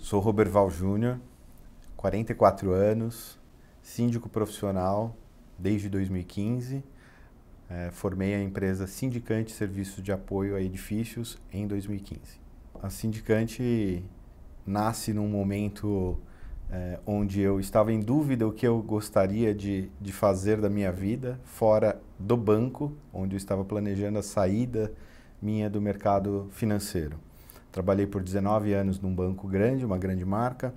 Sou Roberval Júnior, 44 anos, síndico profissional desde 2015. Formei a empresa Sindicante Serviços de Apoio a Edifícios em 2015. A Sindicante nasce num momento onde eu estava em dúvida o que eu gostaria de fazer da minha vida fora do banco, onde eu estava planejando a saída minha do mercado financeiro. Trabalhei por 19 anos num banco grande, uma grande marca,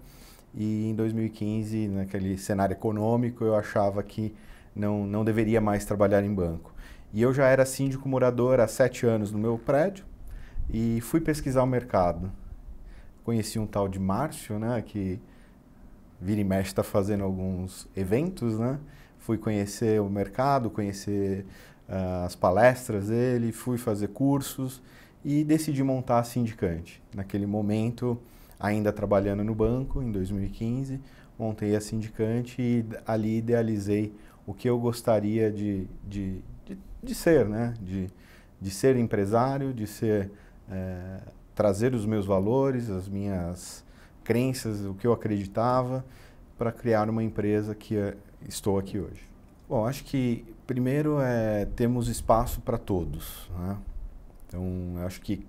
e em 2015, naquele cenário econômico, eu achava que não deveria mais trabalhar em banco. E eu já era síndico morador há 7 anos no meu prédio e fui pesquisar o mercado. Conheci um tal de Márcio, né, que vira e mexe está fazendo alguns eventos, né? Fui conhecer o mercado, conhecer as palestras dele, fui fazer cursos e decidi montar a Sindicante. Naquele momento, ainda trabalhando no banco, em 2015, montei a Sindicante e ali idealizei o que eu gostaria de ser, né? De ser empresário, de ser, trazer os meus valores, as minhas crenças, o que eu acreditava, para criar uma empresa que estou aqui hoje. Bom, acho que primeiro temos espaço para todos, né? Então, acho que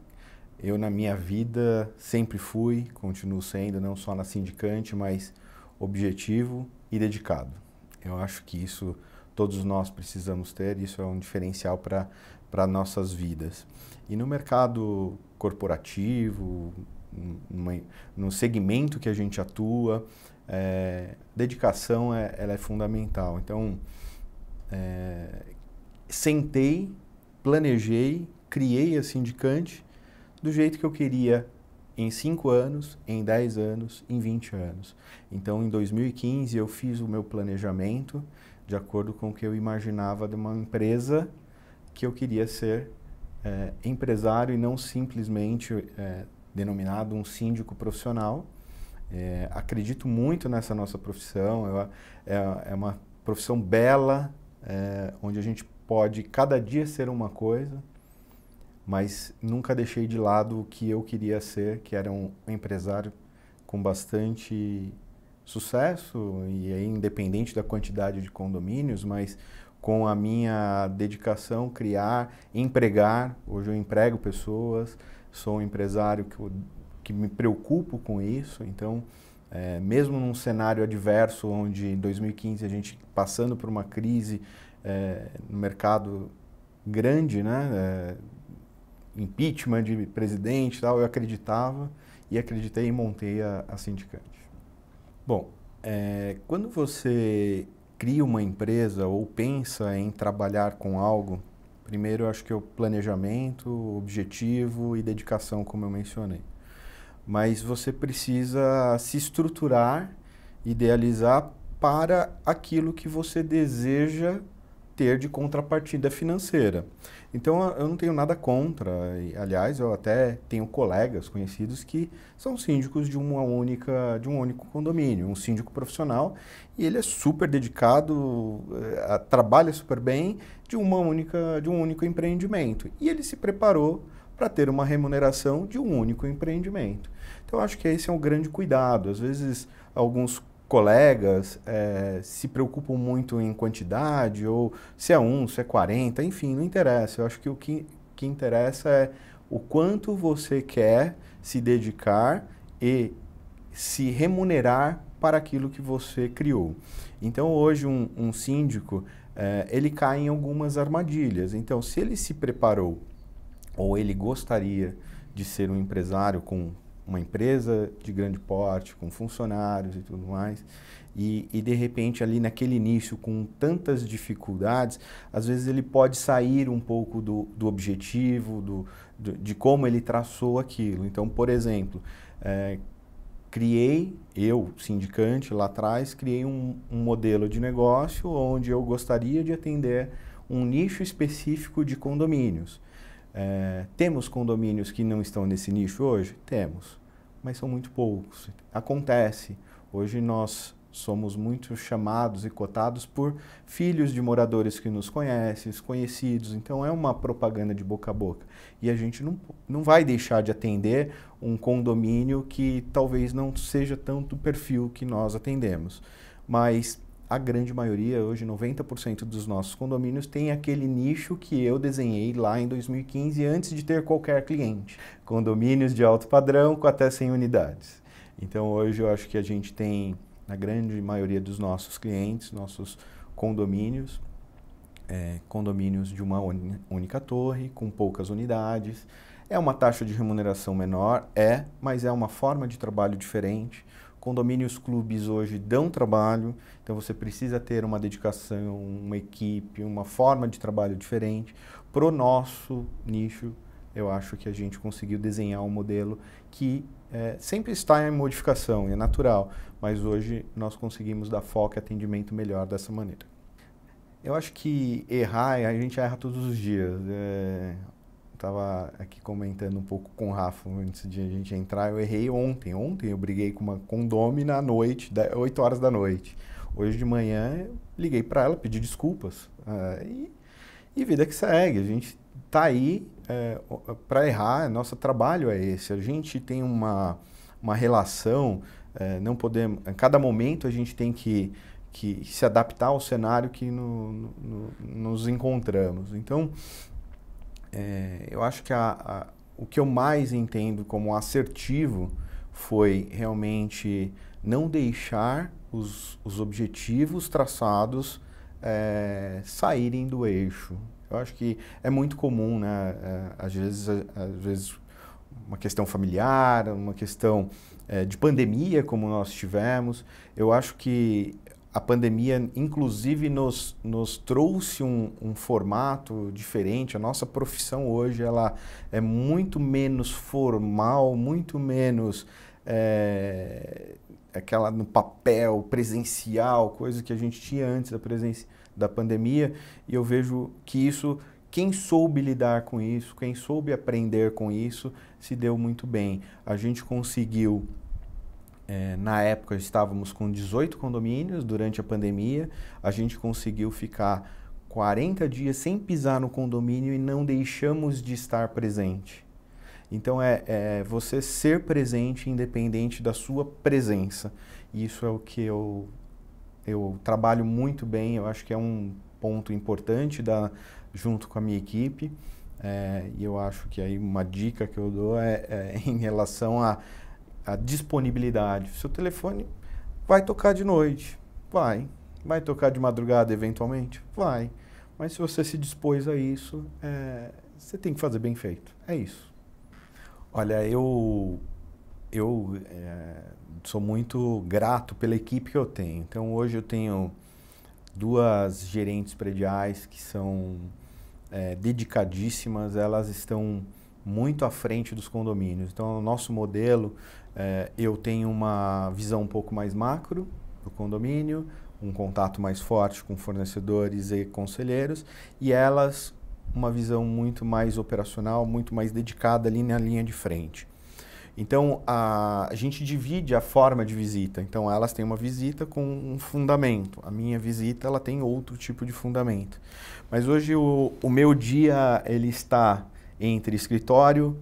eu na minha vida sempre fui, continuo sendo, não só na Sindicante, mas objetivo e dedicado. Eu acho que isso todos nós precisamos ter, isso é um diferencial para nossas vidas. E no mercado corporativo, no segmento que a gente atua, dedicação ela é fundamental. Então, sentei, planejei, criei a Sindicante do jeito que eu queria em 5 anos, em 10 anos, em 20 anos. Então, em 2015, eu fiz o meu planejamento de acordo com o que eu imaginava de uma empresa que eu queria ser empresário e não simplesmente denominado um síndico profissional. Acredito muito nessa nossa profissão, é uma profissão bela, onde a gente pode cada dia ser uma coisa, mas nunca deixei de lado o que eu queria ser, que era um empresário com bastante sucesso, e aí independente da quantidade de condomínios, mas com a minha dedicação, criar, empregar. Hoje eu emprego pessoas, sou um empresário que me preocupo com isso, então mesmo num cenário adverso, onde em 2015 a gente passando por uma crise no mercado grande, né, impeachment de presidente e tal, eu acreditava e acreditei e montei a Sindicante. Bom, quando você cria uma empresa ou pensa em trabalhar com algo, primeiro eu acho que é o planejamento, objetivo e dedicação, como eu mencionei. Mas você precisa se estruturar, idealizar para aquilo que você deseja ter de contrapartida financeira. Então, eu não tenho nada contra, e, aliás, eu até tenho colegas conhecidos que são síndicos de um único condomínio, um síndico profissional, e ele é super dedicado, trabalha super bem de um único empreendimento. E ele se preparou para ter uma remuneração de um único empreendimento. Então, eu acho que esse é um grande cuidado. Às vezes, alguns colegas se preocupam muito em quantidade, ou se é 1, se é 40, enfim, não interessa. Eu acho que o que interessa é o quanto você quer se dedicar e se remunerar para aquilo que você criou. Então, hoje, um síndico, ele cai em algumas armadilhas. Então, se ele se preparou ou ele gostaria de ser um empresário com uma empresa de grande porte, com funcionários e tudo mais, e de repente ali naquele início com tantas dificuldades, às vezes ele pode sair um pouco do objetivo, de como ele traçou aquilo. Então, por exemplo, eu, Sindicante, lá atrás, criei um modelo de negócio onde eu gostaria de atender um nicho específico de condomínios. Temos condomínios que não estão nesse nicho hoje? Temos, mas são muito poucos. Acontece. Hoje nós somos muito chamados e cotados por filhos de moradores que nos conhecem, conhecidos, então é uma propaganda de boca a boca. E a gente não vai deixar de atender um condomínio que talvez não seja tanto o perfil que nós atendemos, mas a grande maioria, hoje 90% dos nossos condomínios tem aquele nicho que eu desenhei lá em 2015 antes de ter qualquer cliente. Condomínios de alto padrão com até 100 unidades. Então hoje eu acho que a gente tem, na grande maioria dos nossos clientes, nossos condomínios, condomínios de uma única torre, com poucas unidades. É uma taxa de remuneração menor, mas é uma forma de trabalho diferente. Condomínios clubes hoje dão trabalho, então você precisa ter uma dedicação, uma equipe, uma forma de trabalho diferente. Para o nosso nicho, eu acho que a gente conseguiu desenhar um modelo que sempre está em modificação, é natural, mas hoje nós conseguimos dar foco e atendimento melhor dessa maneira. Eu acho que a gente erra todos os dias. Estava aqui comentando um pouco com o Rafa antes de a gente entrar, eu errei ontem. Ontem eu briguei com uma condômina à noite, 8 horas da noite. Hoje de manhã eu liguei para ela, pedi desculpas. E vida que segue, a gente está aí para errar, nosso trabalho é esse. A gente tem uma relação, não podemos, a cada momento a gente tem que se adaptar ao cenário que nos encontramos. Então, eu acho que o que eu mais entendo como assertivo foi realmente não deixar os objetivos traçados saírem do eixo. Eu acho que é muito comum, né? Às vezes uma questão familiar, uma questão de pandemia, como nós tivemos. Eu acho que a pandemia, inclusive, nos trouxe um formato diferente. A nossa profissão hoje ela é muito menos formal, muito menos aquela no papel, presencial, coisa que a gente tinha antes da pandemia. E eu vejo que quem soube lidar com isso, quem soube aprender com isso, se deu muito bem. A gente conseguiu... na época estávamos com 18 condomínios durante a pandemia, a gente conseguiu ficar 40 dias sem pisar no condomínio e não deixamos de estar presente. Então você ser presente independente da sua presença. Isso é o que eu trabalho muito bem, eu acho que é um ponto importante junto com a minha equipe. E eu acho que aí uma dica que eu dou em relação a disponibilidade. Seu telefone vai tocar de noite? Vai tocar de madrugada eventualmente? Vai. Mas se você se dispôs a isso, você tem que fazer bem feito. É isso. Olha, eu sou muito grato pela equipe que eu tenho. Então hoje eu tenho 2 gerentes prediais que são dedicadíssimas, elas estão muito à frente dos condomínios. Então, o nosso modelo, eu tenho uma visão um pouco mais macro do condomínio, um contato mais forte com fornecedores e conselheiros, e elas uma visão muito mais operacional, muito mais dedicada ali na linha de frente. Então, a gente divide a forma de visita. Então, elas têm uma visita com um fundamento. A minha visita, ela tem outro tipo de fundamento. Mas hoje o meu dia, ele está entre escritório,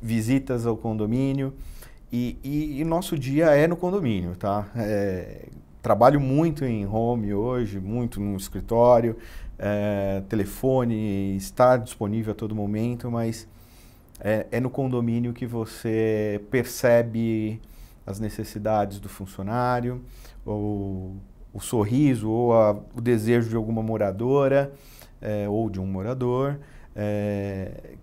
visitas ao condomínio e nosso dia é no condomínio, tá? Trabalho muito em home hoje, muito no escritório, telefone, estar disponível a todo momento, mas é no condomínio que você percebe as necessidades do funcionário, ou o sorriso, ou o desejo de alguma moradora, ou de um morador,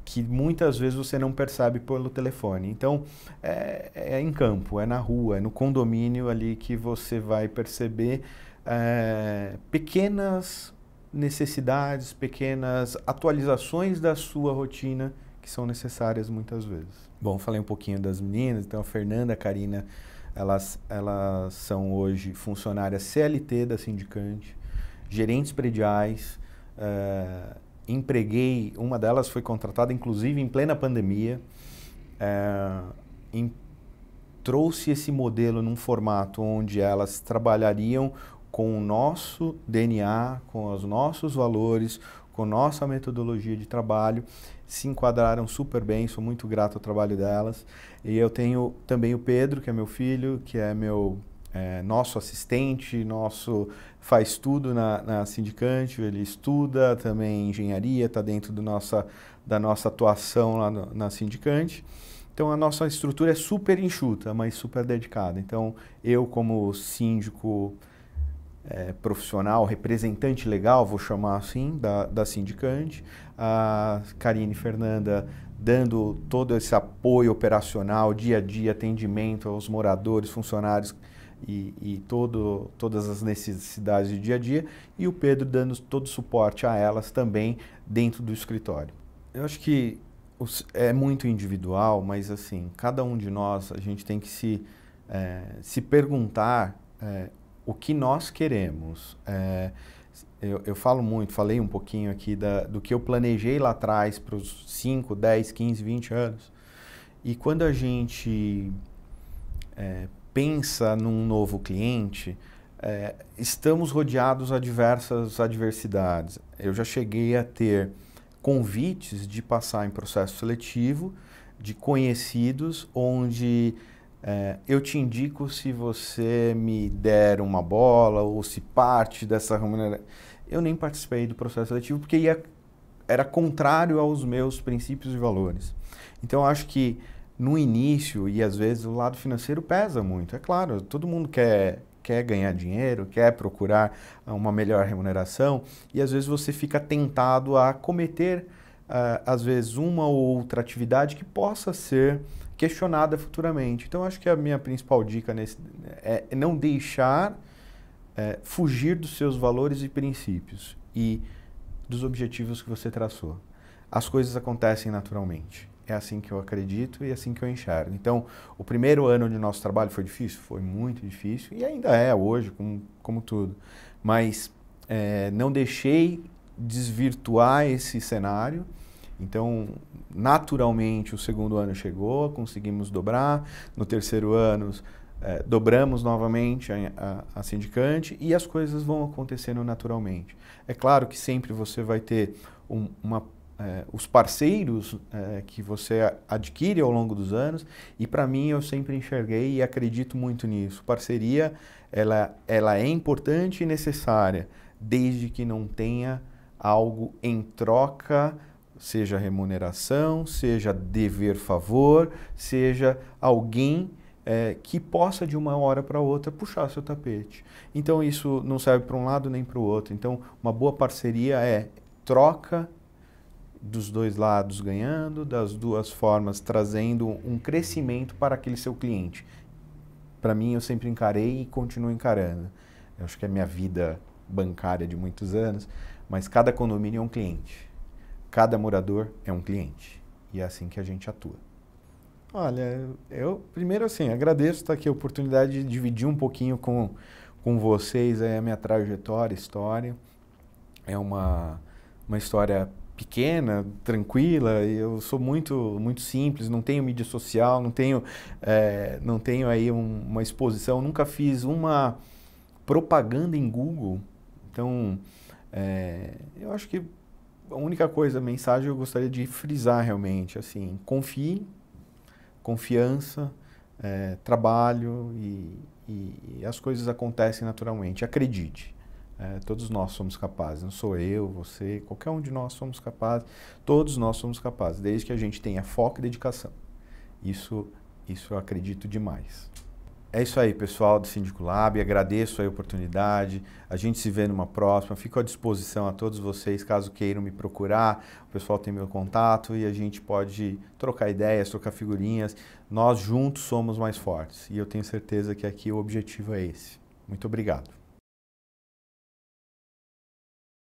que muitas vezes você não percebe pelo telefone. Então, é em campo, é na rua, é no condomínio ali que você vai perceber pequenas necessidades, pequenas atualizações da sua rotina que são necessárias muitas vezes. Bom, falei um pouquinho das meninas, então a Fernanda, a Karina, elas são hoje funcionárias CLT da Sindicante, gerentes prediais, empreguei, uma delas foi contratada inclusive em plena pandemia, trouxe esse modelo num formato onde elas trabalhariam com o nosso DNA, com os nossos valores, com nossa metodologia de trabalho, se enquadraram super bem, sou muito grato ao trabalho delas. E eu tenho também o Pedro, que é meu filho, que é nosso assistente, faz tudo na Sindicante, ele estuda também engenharia, está dentro da nossa atuação lá na Sindicante. Então a nossa estrutura é super enxuta, mas super dedicada. Então eu como síndico profissional, representante legal, vou chamar assim, da Sindicante, a Karine e Fernanda dando todo esse apoio operacional, dia a dia, atendimento aos moradores, funcionários e todas as necessidades do dia a dia, e o Pedro dando todo o suporte a elas também dentro do escritório. Eu acho que é muito individual, mas assim, cada um de nós, a gente tem que se perguntar o que nós queremos. Eu falei um pouquinho aqui do que eu planejei lá atrás para os 5, 10, 15, 20 anos. E quando a gente pensa num novo cliente, estamos rodeados a diversas adversidades. Eu já cheguei a ter convites de passar em processo seletivo de conhecidos, onde eu te indico se você me der uma bola ou se parte dessa remuneração. Eu nem participei do processo seletivo porque era contrário aos meus princípios e valores. Então, eu acho que no início, e às vezes o lado financeiro pesa muito. É claro, todo mundo quer ganhar dinheiro, quer procurar uma melhor remuneração, e às vezes você fica tentado a cometer, às vezes, uma ou outra atividade que possa ser questionada futuramente. Então, acho que a minha principal dica é não deixar fugir dos seus valores e princípios e dos objetivos que você traçou. As coisas acontecem naturalmente. É assim que eu acredito e assim que eu enxergo. Então, o primeiro ano de nosso trabalho foi difícil? Foi muito difícil e ainda é hoje, como tudo. Mas não deixei desvirtuar esse cenário. Então, naturalmente, o segundo ano chegou, conseguimos dobrar. No terceiro ano, dobramos novamente a Sindicante e as coisas vão acontecendo naturalmente. É claro que sempre você vai ter os parceiros que você adquire ao longo dos anos, e para mim eu sempre enxerguei e acredito muito nisso. Parceria, ela é importante e necessária, desde que não tenha algo em troca, seja remuneração, seja dever-favor, seja alguém que possa de uma hora para outra puxar seu tapete. Então isso não serve para um lado nem para o outro. Então uma boa parceria é troca dos dois lados ganhando, das duas formas trazendo um crescimento para aquele seu cliente. Para mim eu sempre encarei e continuo encarando. Eu acho que é a minha vida bancária de muitos anos, mas cada condomínio é um cliente. Cada morador é um cliente. E é assim que a gente atua. Olha, eu primeiro assim, agradeço estar aqui a oportunidade de dividir um pouquinho com vocês a minha trajetória, história. É uma história pequena, tranquila, eu sou muito simples, não tenho mídia social, não tenho aí uma exposição, nunca fiz uma propaganda em Google. Então, eu acho que a única coisa, a mensagem eu gostaria de frisar realmente, assim, confie, confiança, trabalho e as coisas acontecem naturalmente, acredite. Todos nós somos capazes, não sou eu, você, qualquer um de nós somos capazes, todos nós somos capazes, desde que a gente tenha foco e dedicação. Isso eu acredito demais. É isso aí, pessoal do Síndico Lab, agradeço a oportunidade, a gente se vê numa próxima, fico à disposição a todos vocês, caso queiram me procurar, o pessoal tem meu contato e a gente pode trocar ideias, trocar figurinhas, nós juntos somos mais fortes e eu tenho certeza que aqui o objetivo é esse. Muito obrigado.